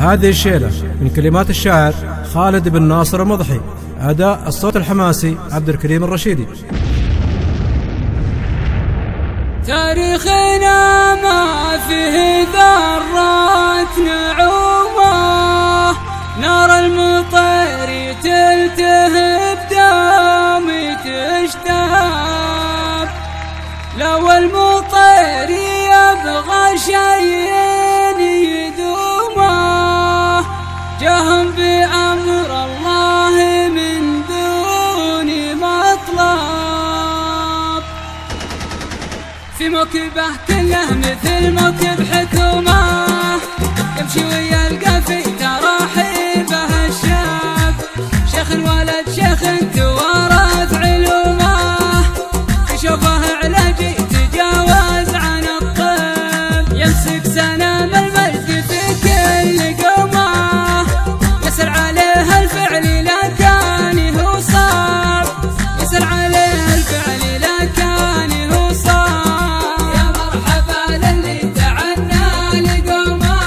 هذه الشيلة من كلمات الشاعر خالد بن ناصر المضحي، أداء الصوت الحماسي عبد الكريم الرشيدي. تاريخنا ما فيه ذرات نعومة، نار المطير تلتهب دام تشتهب، لو المطير يبغى شيء يدومه جهم بأمر الله من دون مطلب، في مكبه كله مثل مكب حكومة، يمشي ويلقى في تراحيبه الشاب، شيخ ولد شيخ توارث علومه، يشوفه علاجي تجاوز عن الطب، يمسك سنام المجد في كل قومه، يسأل عليه الفعل لا كان هو صعب، يسأل عليه الفعل لا كان هو صعب، يا مرحبا للي تعنى لقومه،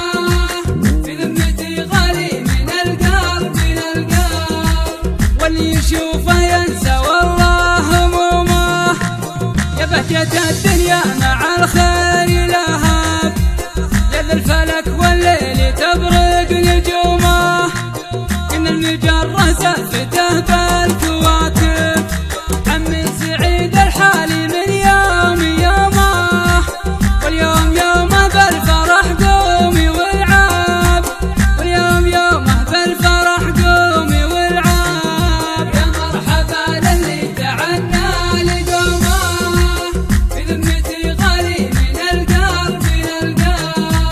في ذمتي غالي من القلب للقلب، واللي يشوفه ينسى والله همومه، يا بهجة الدنيا مع الخير لهب، يا ذا الفلك والليل تبرق نجومه، إن المجرة زفته بالكواكب، عمي سعيد الحالي من يوم يومه، واليوم يومه بالفرح قومي والعاب، واليوم يومه بالفرح قومي والعاب، يا مرحبا للي تعنى لقومه، في ذمتي غالي من القلب للقلب،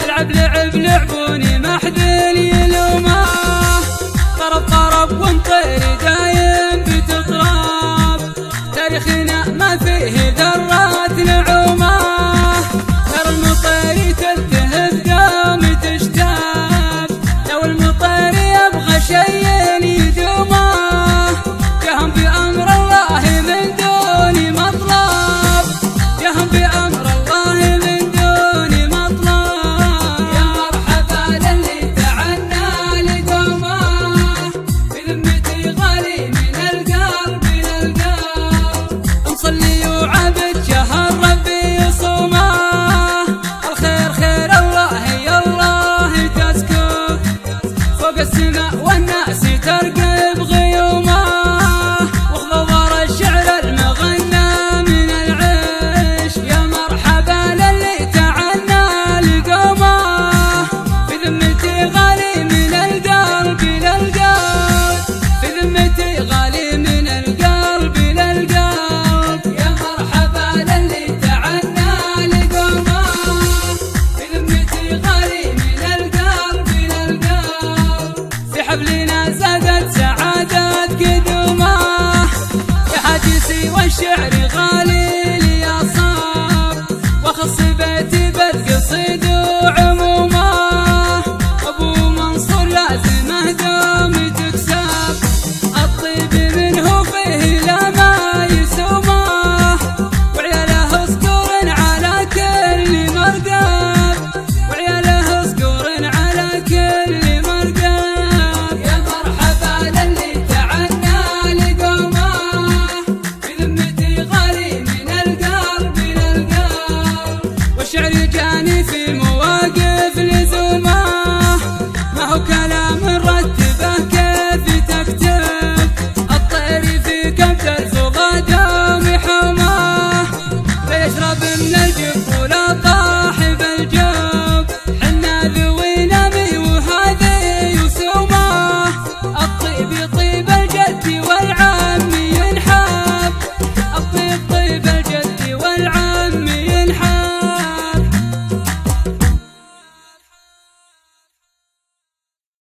العب لعب لعبوني